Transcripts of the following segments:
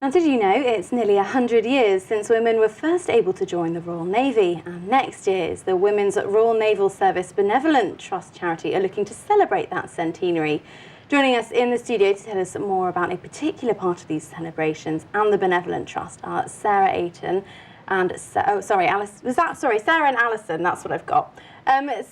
Now, did you know it's nearly 100 years since women were first able to join the Royal Navy? And next year is the Women's Royal Naval Service Benevolent Trust charity are looking to celebrate that centenary. Joining us in the studio to tell us more about a particular part of these celebrations and the Benevolent Trust are Sarah Ayton and Sarah and Alison. That's what I've got.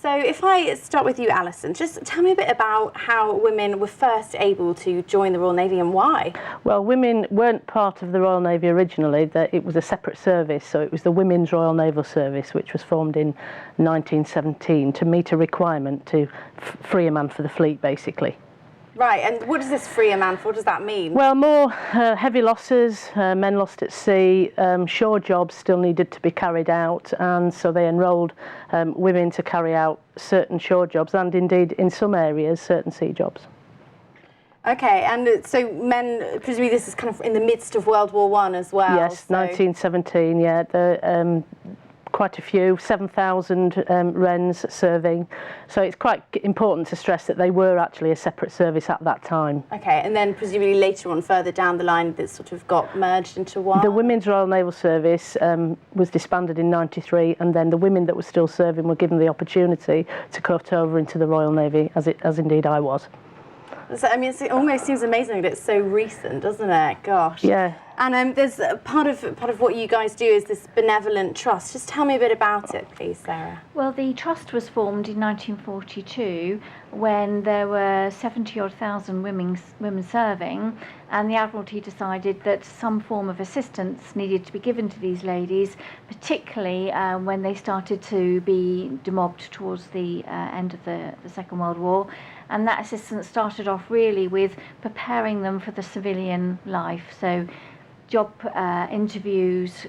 So if I start with you, Alison, just tell me a bit about how women were first able to join the Royal Navy and why. Well, women weren't part of the Royal Navy originally. It was a separate service, so it was the Women's Royal Naval Service, which was formed in 1917 to meet a requirement to free a man for the fleet, basically. Right, and what does this free a man for? What does that mean? Well, more heavy losses, men lost at sea, shore jobs still needed to be carried out, and so they enrolled women to carry out certain shore jobs and indeed in some areas certain sea jobs. Okay, and so men, presumably this is kind of in the midst of World War I as well. Yes, so 1917, yeah. Quite a few, 7,000 Rennes serving. So it's quite important to stress that they were actually a separate service at that time. Okay, and then presumably later on, further down the line, that sort of got merged into one? The Women's Royal Naval Service was disbanded in '93, and then the women that were still serving were given the opportunity to cut over into the Royal Navy, as indeed I was. So, I mean, it almost seems amazing that it's so recent, doesn't it? Gosh. Yeah. And there's part of what you guys do is this Benevolent Trust. Just tell me a bit about it, please, Sarah. Well, the trust was formed in 1942 when there were 70-odd thousand women serving, and the Admiralty decided that some form of assistance needed to be given to these ladies, particularly when they started to be demobbed towards the end of the Second World War. And that assistance started off really with preparing them for the civilian life. So job interviews,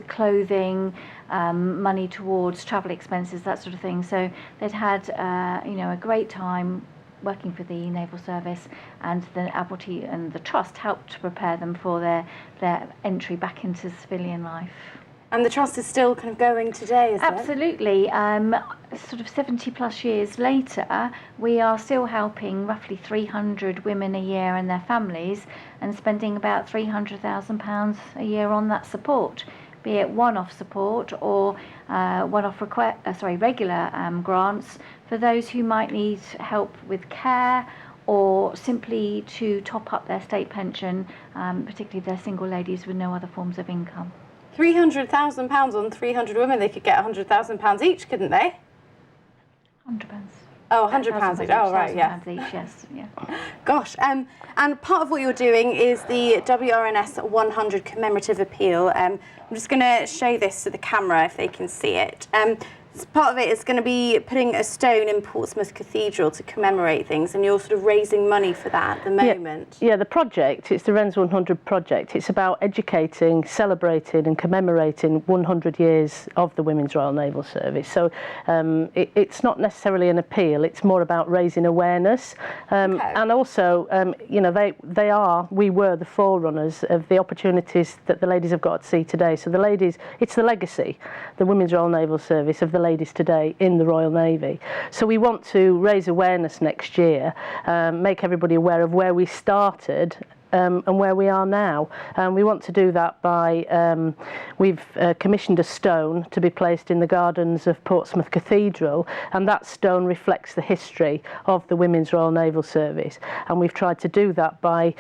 clothing, money towards travel expenses, that sort of thing. So they'd had a great time working for the Naval Service, and the Admiralty and the Trust helped to prepare them for their entry back into civilian life. And the Trust is still kind of going today, is it? Absolutely. Sort of 70 plus years later, we are still helping roughly 300 women a year and their families, and spending about £300,000 a year on that support, be it one-off support or one-off regular grants for those who might need help with care or simply to top up their state pension, particularly if they're single ladies with no other forms of income. £300,000 on 300 women, they could get £100,000 each, couldn't they? £100. Oh, £100 each. Oh, right, yeah. £1,000 each, yes, yeah. Gosh, and part of what you're doing is the WRNS 100 commemorative appeal. I'm just going to show this to the camera if they can see it. Part of it is going to be putting a stone in Portsmouth Cathedral to commemorate things, and you're sort of raising money for that at the moment. Yeah, the project, it's the Rennes 100 project. It's about educating, celebrating and commemorating 100 years of the Women's Royal Naval Service. So it's not necessarily an appeal, it's more about raising awareness. And also, we were the forerunners of the opportunities that the ladies have got at sea today. So the ladies, it's the legacy, the Women's Royal Naval Service, of the ladies today in the Royal Navy. So we want to raise awareness next year, make everybody aware of where we started and where we are now. We want to do that by, we've commissioned a stone to be placed in the gardens of Portsmouth Cathedral, and that stone reflects the history of the Women's Royal Naval Service. And we've tried to do that by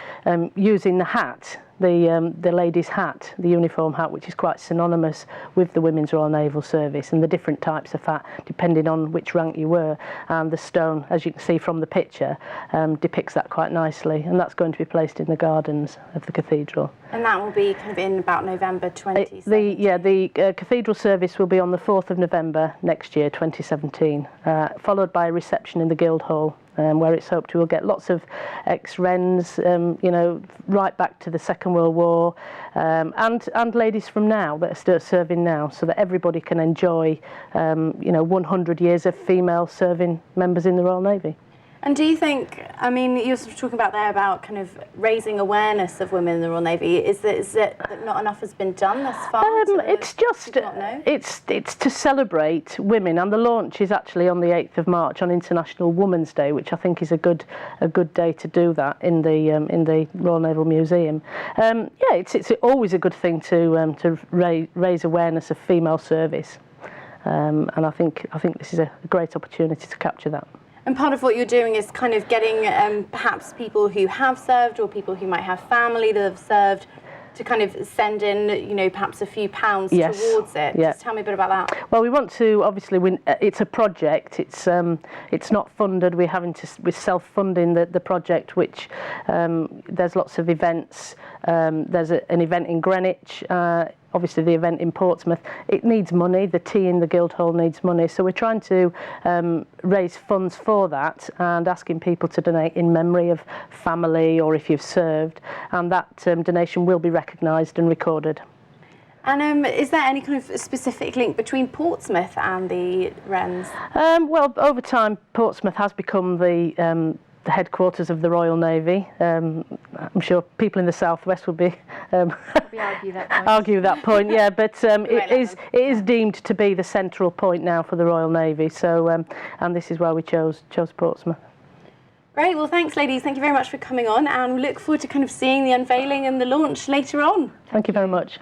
using the hat, the lady's hat, the uniform hat, which is quite synonymous with the Women's Royal Naval Service, and the different types of hat depending on which rank you were. And the stone, as you can see from the picture, depicts that quite nicely, and that's going to be placed in the gardens of the cathedral. And that will be kind of in about November 2017? The cathedral service will be on the 4th of November next year, 2017, followed by a reception in the Guildhall, where it's hoped we will get lots of ex-Rennes, right back to the Second World War, and ladies from now that are still serving now, so that everybody can enjoy, 100 years of female serving members in the Royal Navy. And do you think, I mean, you're sort of talking about there about kind of raising awareness of women in the Royal Navy. Is it that not enough has been done thus far? It's just, it's to celebrate women, and the launch is actually on the 8th of March on International Women's Day, which I think is a good day to do that in the Royal Naval Museum. Yeah, it's always a good thing to raise awareness of female service, and I think this is a great opportunity to capture that. And part of what you're doing is kind of getting perhaps people who have served or people who might have family that have served to kind of send in, you know, perhaps a few pounds towards it. Yeah. Just tell me a bit about that. Well, we want to, obviously, it's a project. It's not funded. We're self-funding the project, which there's lots of events. There's an event in Greenwich. Obviously, the event in Portsmouth, it needs money. The tea in the Guildhall needs money. So we're trying to raise funds for that and asking people to donate in memory of family or if you've served. And that donation will be recognised and recorded. And is there any kind of specific link between Portsmouth and the Rennes? Well, over time, Portsmouth has become the headquarters of the Royal Navy. I'm sure people in the southwest would be argue that point. Yeah, but it is deemed to be the central point now for the Royal Navy. So, and this is why we chose Portsmouth. Great. Well, thanks, ladies. Thank you very much for coming on, and we look forward to kind of seeing the unveiling and the launch later on. Thank you very much.